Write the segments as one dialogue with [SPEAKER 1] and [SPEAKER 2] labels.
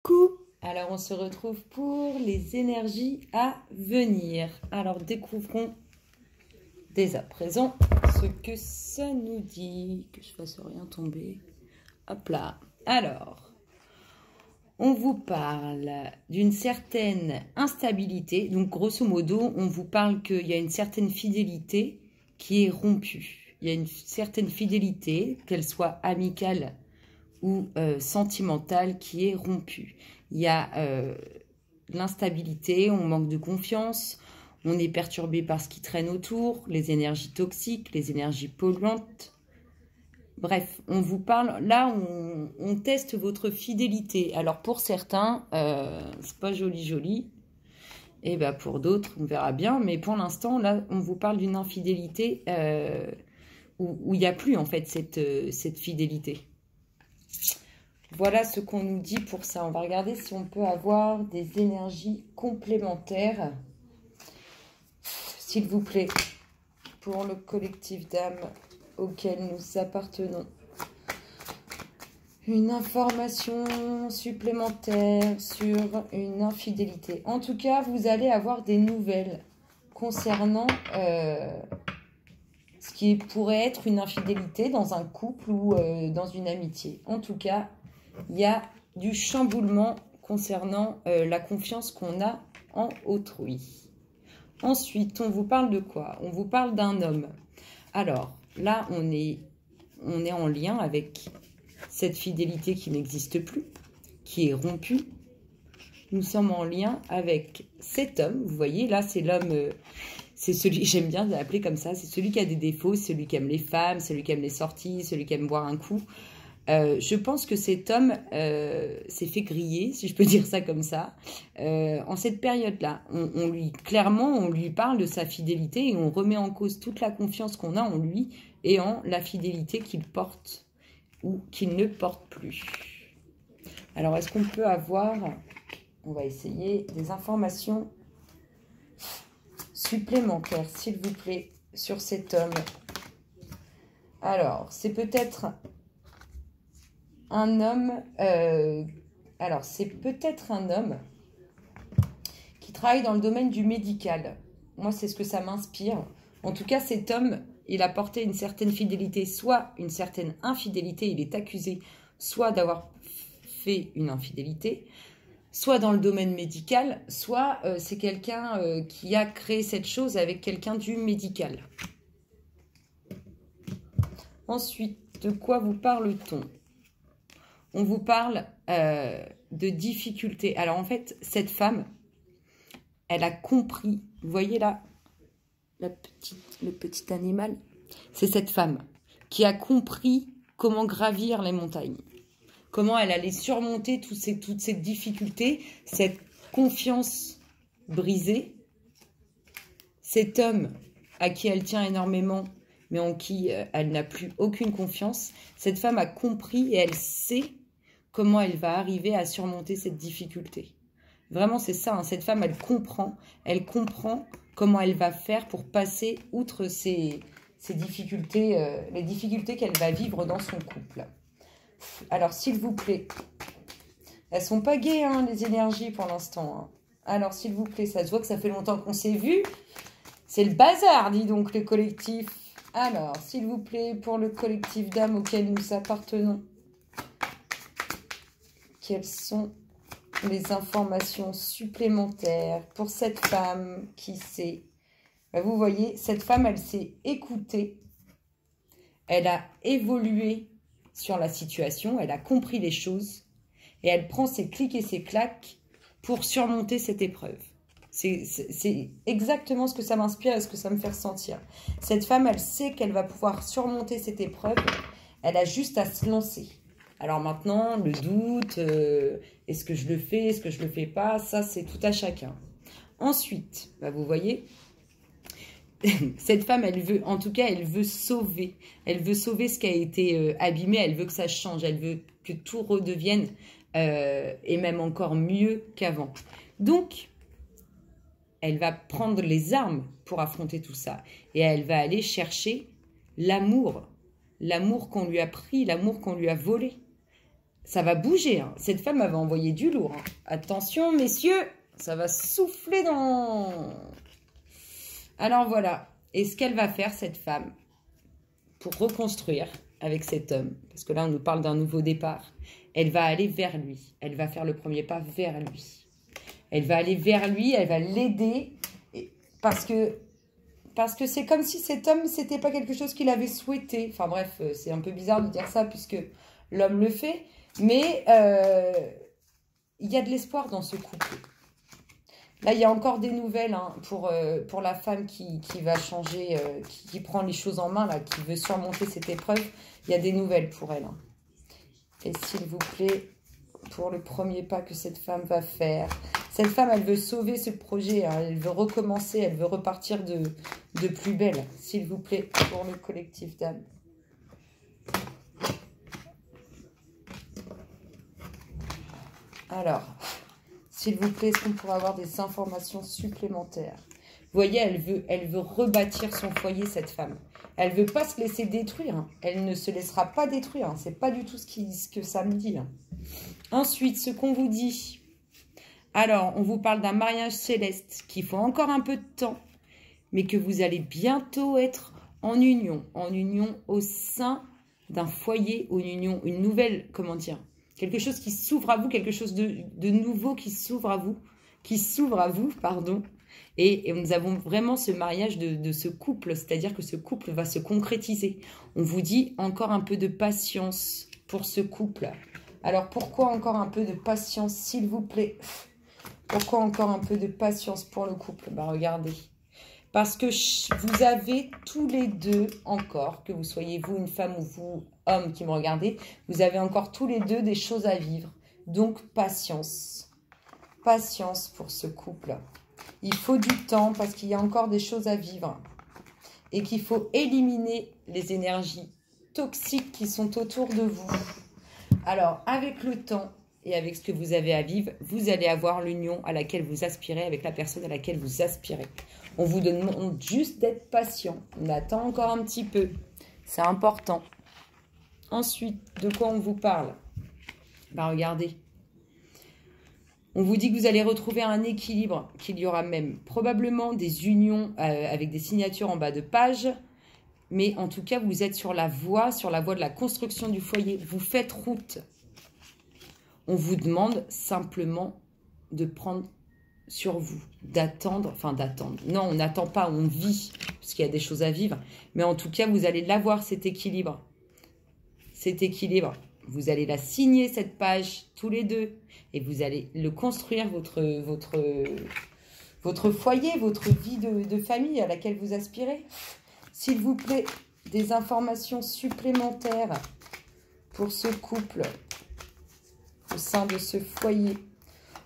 [SPEAKER 1] Coucou! Alors on se retrouve pour les énergies à venir. Alors découvrons dès à présent ce que ça nous dit. Que je fasse rien tomber. Hop là. Alors, on vous parle d'une certaine instabilité. Donc grosso modo, on vous parle qu'il y a une certaine fidélité qui est rompue. Il y a une certaine fidélité, qu'elle soit amicale ou sentimentale, qui est rompue. Il y a l'instabilité, on manque de confiance, on est perturbé par ce qui traîne autour, les énergies toxiques, les énergies polluantes. Bref, on vous parle, là on teste votre fidélité. Alors pour certains, c'est pas joli, et ben pour d'autres, on verra bien. Mais pour l'instant, là, on vous parle d'une infidélité où il n'y a plus en fait cette fidélité. Voilà ce qu'on nous dit pour ça. On va regarder si on peut avoir des énergies complémentaires. S'il vous plaît, pour le collectif d'âmes auquel nous appartenons. Une information supplémentaire sur une infidélité. En tout cas, vous allez avoir des nouvelles concernant ce qui pourrait être une infidélité dans un couple ou dans une amitié. En tout cas, il y a du chamboulement concernant la confiance qu'on a en autrui. Ensuite, on vous parle de quoi? On vous parle d'un homme. Alors, là, on est en lien avec cette fidélité qui n'existe plus, qui est rompue. Nous sommes en lien avec cet homme. Vous voyez, là, c'est l'homme... c'est celui, j'aime bien l'appeler comme ça, c'est celui qui a des défauts, celui qui aime les femmes, celui qui aime les sorties, celui qui aime boire un coup. Je pense que cet homme s'est fait griller, si je peux dire ça comme ça, en cette période-là. Clairement, on lui parle de sa fidélité et on remet en cause toute la confiance qu'on a en lui et en la fidélité qu'il porte ou qu'il ne porte plus. Alors, est-ce qu'on peut avoir, on va essayer, des informations supplémentaires, s'il vous plaît, sur cet homme? Alors, c'est peut-être... un homme, alors c'est peut-être un homme qui travaille dans le domaine du médical. Moi, c'est ce que ça m'inspire. En tout cas, cet homme, il a porté une certaine fidélité, soit une certaine infidélité. Il est accusé soit d'avoir fait une infidélité, soit dans le domaine médical, soit c'est quelqu'un qui a créé cette chose avec quelqu'un du médical. Ensuite, de quoi vous parle-t-on? On vous parle de difficultés. Alors, en fait, cette femme, elle a compris. Vous voyez là, le petit animal? C'est cette femme qui a compris comment gravir les montagnes. Comment elle allait surmonter toutes ces difficultés, cette confiance brisée. Cet homme à qui elle tient énormément, mais en qui elle n'a plus aucune confiance. Cette femme a compris et elle sait comment elle va arriver à surmonter cette difficulté. Vraiment, c'est ça, hein. Cette femme, elle comprend comment elle va faire pour passer outre ces difficultés, les difficultés qu'elle va vivre dans son couple. Alors, s'il vous plaît, elles sont pas gaies, hein, les énergies pour l'instant. Hein. Alors, s'il vous plaît, ça se voit que ça fait longtemps qu'on s'est vu. C'est le bazar, dis donc, le collectif. Alors, s'il vous plaît, pour le collectif d'âmes auquel nous appartenons, quelles sont les informations supplémentaires pour cette femme qui s'est... Vous voyez, cette femme, elle s'est écoutée, elle a évolué sur la situation, elle a compris les choses et elle prend ses clics et ses claques pour surmonter cette épreuve. C'est exactement ce que ça m'inspire et ce que ça me fait ressentir. Cette femme, elle sait qu'elle va pouvoir surmonter cette épreuve, elle a juste à se lancer. Alors maintenant, le doute, est-ce que je le fais, est-ce que je le fais pas, ça c'est tout à chacun. Ensuite, bah vous voyez, cette femme, elle veut, en tout cas, elle veut sauver ce qui a été abîmé, elle veut que ça change, elle veut que tout redevienne et même encore mieux qu'avant. Donc, elle va prendre les armes pour affronter tout ça et elle va aller chercher l'amour qu'on lui a pris, l'amour qu'on lui a volé. Ça va bouger. Hein. Cette femme, elle va envoyer du lourd. Hein. Attention, messieurs, ça va souffler dans... Alors voilà. Et ce qu'elle va faire, cette femme, pour reconstruire avec cet homme, parce que là, on nous parle d'un nouveau départ, elle va aller vers lui. Elle va faire le premier pas vers lui. Elle va aller vers lui, elle va l'aider, parce que c'est comme si cet homme, c'était pas quelque chose qu'il avait souhaité. Enfin bref, c'est un peu bizarre de dire ça, puisque l'homme le fait, mais il y a de l'espoir dans ce couple. Là, il y a encore des nouvelles hein, pour la femme qui va changer, qui prend les choses en main, là, qui veut surmonter cette épreuve. Il y a des nouvelles pour elle. Hein. Et s'il vous plaît, pour le premier pas que cette femme va faire. Cette femme, elle veut sauver ce projet. Hein, elle veut recommencer, elle veut repartir de plus belle. S'il vous plaît, pour le collectif d'âme. Alors... S'il vous plaît, est-ce qu'on pourrait avoir des informations supplémentaires? Vous voyez, elle veut rebâtir son foyer, cette femme. Elle ne veut pas se laisser détruire. Hein. Elle ne se laissera pas détruire. Hein. Ce n'est pas du tout ce que ça me dit. Hein. Ensuite, ce qu'on vous dit. Alors, on vous parle d'un mariage céleste qu'il faut encore un peu de temps, mais que vous allez bientôt être en union au sein d'un foyer, en union, une nouvelle, comment dire, quelque chose qui s'ouvre à vous, quelque chose de nouveau qui s'ouvre à vous, pardon. Et nous avons vraiment ce mariage de ce couple, c'est-à-dire que ce couple va se concrétiser. On vous dit encore un peu de patience pour ce couple. Alors, pourquoi encore un peu de patience, s'il vous plaît? Pourquoi encore un peu de patience pour le couple? Bah, regardez. Parce que vous avez tous les deux encore, que vous soyez vous une femme ou vous homme qui me regardez, vous avez encore tous les deux des choses à vivre. Donc patience. Patience pour ce couple. Il faut du temps parce qu'il y a encore des choses à vivre. Et qu'il faut éliminer les énergies toxiques qui sont autour de vous. Alors avec le temps et avec ce que vous avez à vivre, vous allez avoir l'union à laquelle vous aspirez, avec la personne à laquelle vous aspirez. On vous demande juste d'être patient. On attend encore un petit peu. C'est important. Ensuite, de quoi on vous parle? Ben, regardez. On vous dit que vous allez retrouver un équilibre, qu'il y aura même probablement des unions avec des signatures en bas de page. Mais en tout cas, vous êtes sur la voie de la construction du foyer. Vous faites route. On vous demande simplement de prendre sur vous, d'attendre, non, on n'attend pas, on vit, parce qu'il y a des choses à vivre, mais en tout cas, vous allez l'avoir, cet équilibre, vous allez la signer, cette page, tous les deux, et vous allez le construire, votre foyer, votre vie de famille à laquelle vous aspirez. S'il vous plaît, des informations supplémentaires pour ce couple, au sein de ce foyer.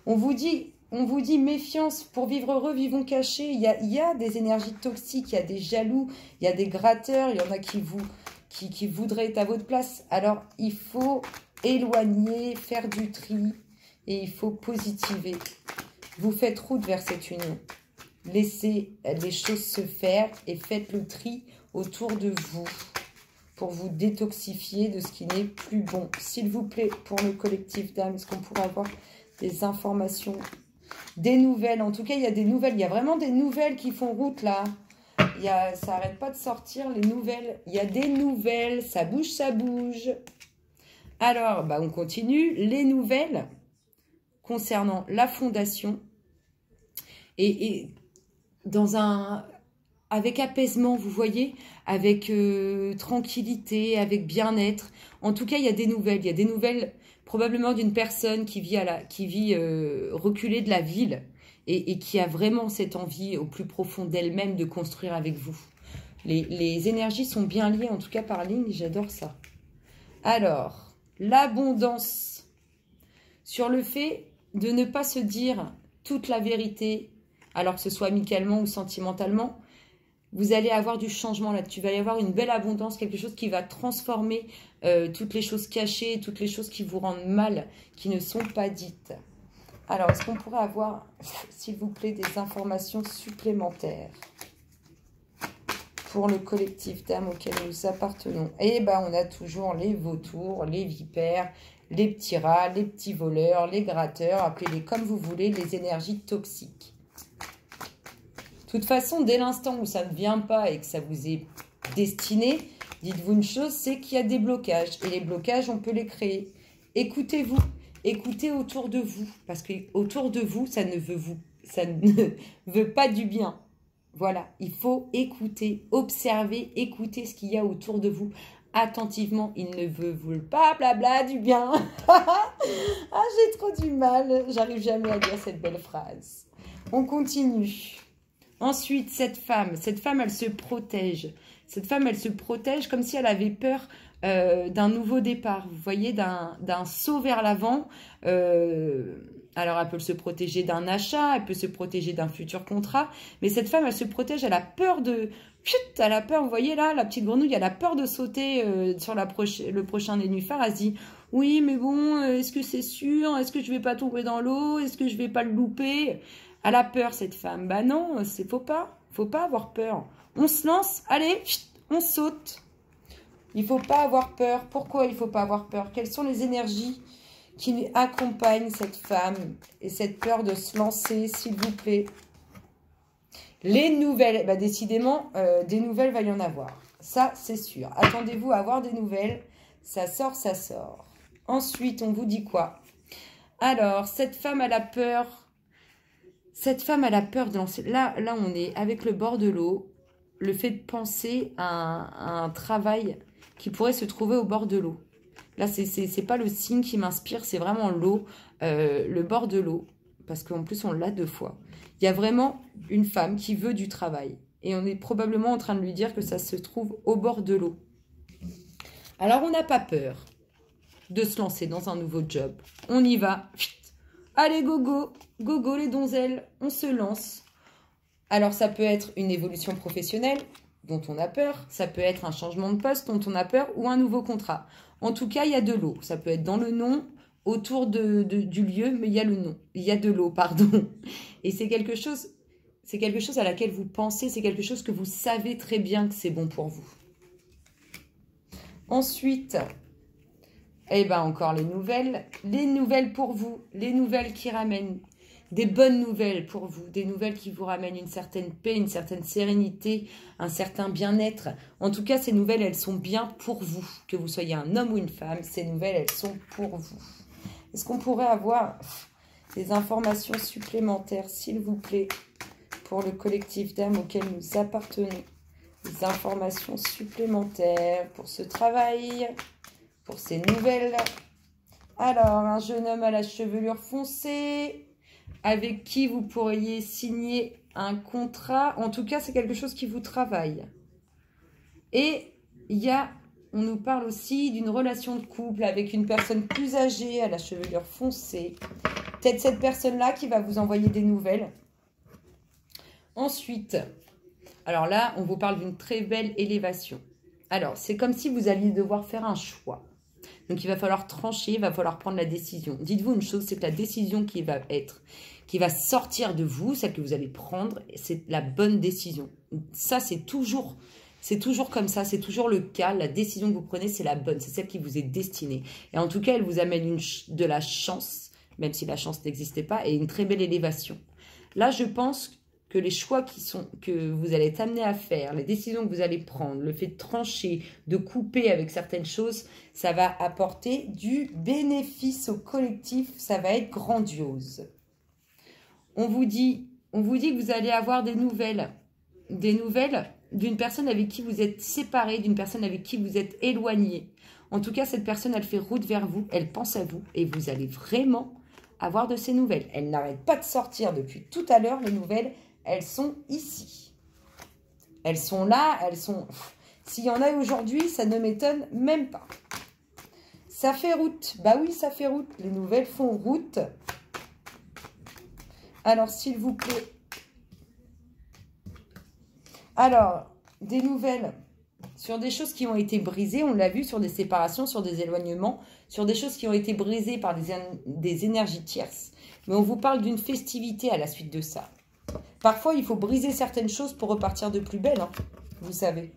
[SPEAKER 1] On vous dit méfiance, pour vivre heureux, vivons cachés. Il y a des énergies toxiques, il y a des jaloux, il y a des gratteurs, il y en a qui voudraient être à votre place. Alors, il faut éloigner, faire du tri et il faut positiver. Vous faites route vers cette union. Laissez les choses se faire et faites le tri autour de vous pour vous détoxifier de ce qui n'est plus bon. S'il vous plaît, pour le collectif d'âme, est-ce qu'on pourrait avoir des informations, des nouvelles? En tout cas, il y a des nouvelles. Il y a vraiment des nouvelles qui font route, là. Ça n'arrête pas de sortir, les nouvelles. Il y a des nouvelles. Ça bouge, ça bouge. Alors, bah, on continue. Les nouvelles concernant la fondation. Et avec apaisement, vous voyez, avec tranquillité, avec bien-être. En tout cas, il y a des nouvelles. Il y a des nouvelles probablement d'une personne qui vit reculée de la ville et qui a vraiment cette envie au plus profond d'elle-même de construire avec vous. Les énergies sont bien liées, en tout cas par ligne, j'adore ça. Alors, l'abondance sur le fait de ne pas se dire toute la vérité, alors que ce soit amicalement ou sentimentalement. Vous allez avoir du changement là-dessus. Il va y avoir une belle abondance, quelque chose qui va transformer toutes les choses cachées, toutes les choses qui vous rendent mal, qui ne sont pas dites. Alors, est-ce qu'on pourrait avoir, s'il vous plaît, des informations supplémentaires pour le collectif d'âmes auquel nous appartenons? Eh bien, on a toujours les vautours, les vipères, les petits rats, les petits voleurs, les gratteurs, appelez-les comme vous voulez, les énergies toxiques. De toute façon, dès l'instant où ça ne vient pas et que ça vous est destiné, dites-vous une chose, c'est qu'il y a des blocages. Et les blocages, on peut les créer. Écoutez-vous, écoutez autour de vous. Parce que autour de vous, ça ne veut pas du bien. Voilà, il faut écouter, observer, écouter ce qu'il y a autour de vous. Attentivement, il ne veut pas blabla du bien. Ah, j'ai trop du mal. J'arrive jamais à dire cette belle phrase. On continue. Ensuite, cette femme, elle se protège. Cette femme, elle se protège comme si elle avait peur d'un nouveau départ. Vous voyez, d'un saut vers l'avant. Alors, elle peut se protéger d'un achat, elle peut se protéger d'un futur contrat. Mais cette femme, elle se protège, elle a peur de... Chut, elle a peur, vous voyez là, la petite grenouille, elle a peur de sauter sur le prochain nénuphar. Elle se dit, oui, mais bon, est-ce que c'est sûr? Est-ce que je vais pas tomber dans l'eau? Est-ce que je vais pas le louper? Elle a peur, cette femme. Bah non, faut pas avoir peur. On se lance, allez, chut, on saute. Il faut pas avoir peur. Pourquoi il faut pas avoir peur? Quelles sont les énergies qui accompagnent cette femme et cette peur de se lancer, s'il vous plaît? Les nouvelles, bah décidément, des nouvelles, va y en avoir. Ça, c'est sûr. Attendez-vous à avoir des nouvelles. Ça sort, ça sort. Ensuite, on vous dit quoi? Alors, cette femme, elle a peur. Cette femme, elle a peur de lancer. Là, on est avec le bord de l'eau. Le fait de penser à un travail qui pourrait se trouver au bord de l'eau. Là, c'est pas le signe qui m'inspire, c'est vraiment l'eau, le bord de l'eau. Parce qu'en plus, on l'a 2 fois. Il y a vraiment une femme qui veut du travail. Et on est probablement en train de lui dire que ça se trouve au bord de l'eau. Alors, on n'a pas peur de se lancer dans un nouveau job. On y va. Allez, gogo. Gogo, les donzelles. On se lance. Alors, ça peut être une évolution professionnelle dont on a peur. Ça peut être un changement de poste dont on a peur ou un nouveau contrat. En tout cas, il y a de l'eau. Ça peut être dans le nom, autour du lieu, mais il y a le nom. Il y a de l'eau, pardon. Et c'est quelque chose à laquelle vous pensez, c'est quelque chose que vous savez très bien que c'est bon pour vous. Ensuite, eh ben encore les nouvelles pour vous, les nouvelles qui ramènent des bonnes nouvelles pour vous, des nouvelles qui vous ramènent une certaine paix, une certaine sérénité, un certain bien-être. En tout cas, ces nouvelles, elles sont bien pour vous. Que vous soyez un homme ou une femme, ces nouvelles, elles sont pour vous. Est-ce qu'on pourrait avoir des informations supplémentaires, s'il vous plaît, pour le collectif d'âmes auquel nous appartenons? Des informations supplémentaires pour ce travail, pour ces nouvelles. Alors, un jeune homme à la chevelure foncée, avec qui vous pourriez signer un contrat. En tout cas, c'est quelque chose qui vous travaille. Et on nous parle aussi d'une relation de couple avec une personne plus âgée à la chevelure foncée. Peut-être cette personne-là qui va vous envoyer des nouvelles. Ensuite, alors là, on vous parle d'une très belle élévation. Alors, c'est comme si vous alliez devoir faire un choix. Donc, il va falloir trancher, il va falloir prendre la décision. Dites-vous une chose, c'est que la décision qui va sortir de vous, celle que vous allez prendre, c'est la bonne décision. Ça, c'est toujours comme ça, c'est toujours le cas. La décision que vous prenez, c'est la bonne, c'est celle qui vous est destinée. Et en tout cas, elle vous amène de la chance, même si la chance n'existait pas, et une très belle élévation. Là, je pense que les choix que vous allez être amené à faire, les décisions que vous allez prendre, le fait de trancher, de couper avec certaines choses, ça va apporter du bénéfice au collectif, ça va être grandiose. On vous dit que vous allez avoir des nouvelles d'une personne avec qui vous êtes séparé, d'une personne avec qui vous êtes éloigné. En tout cas, cette personne, elle fait route vers vous, elle pense à vous et vous allez vraiment avoir de ces nouvelles. Elle n'arrête pas de sortir depuis tout à l'heure, les nouvelles. Elles sont ici. Elles sont là, elles sont... S'il y en a aujourd'hui, ça ne m'étonne même pas. Ça fait route. Bah oui, ça fait route. Les nouvelles font route. Alors, s'il vous plaît. Alors, des nouvelles sur des choses qui ont été brisées. On l'a vu sur des séparations, sur des éloignements, sur des choses qui ont été brisées par des énergies tierces. Mais on vous parle d'une festivité à la suite de ça. Parfois, il faut briser certaines choses pour repartir de plus belle, hein, vous savez.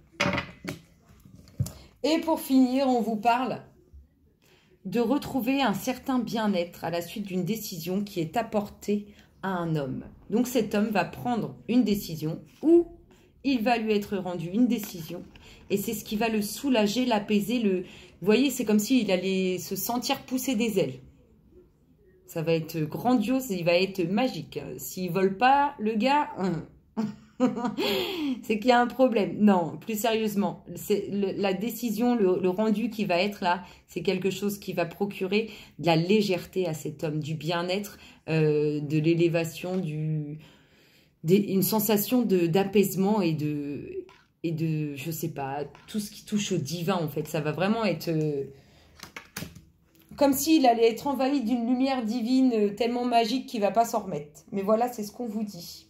[SPEAKER 1] Et pour finir, on vous parle de retrouver un certain bien-être à la suite d'une décision qui est apportée à un homme. Donc cet homme va prendre une décision ou il va lui être rendu une décision et c'est ce qui va le soulager, l'apaiser. Vous voyez, c'est comme s'il allait se sentir pousser des ailes. Ça va être grandiose, il va être magique. S'il vole pas, le gars... c'est qu'il y a un problème. Non, plus sérieusement, la décision, le rendu qui va être là, c'est quelque chose qui va procurer de la légèreté à cet homme, du bien-être, de l'élévation, une sensation d'apaisement et de, je sais pas, tout ce qui touche au divin en fait. Ça va vraiment être comme s'il allait être envahi d'une lumière divine tellement magique qu'il va pas s'en remettre. Mais voilà, c'est ce qu'on vous dit.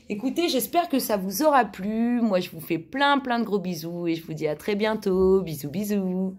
[SPEAKER 1] Écoutez, j'espère que ça vous aura plu. Moi, je vous fais plein de gros bisous et je vous dis à très bientôt. Bisous, bisous.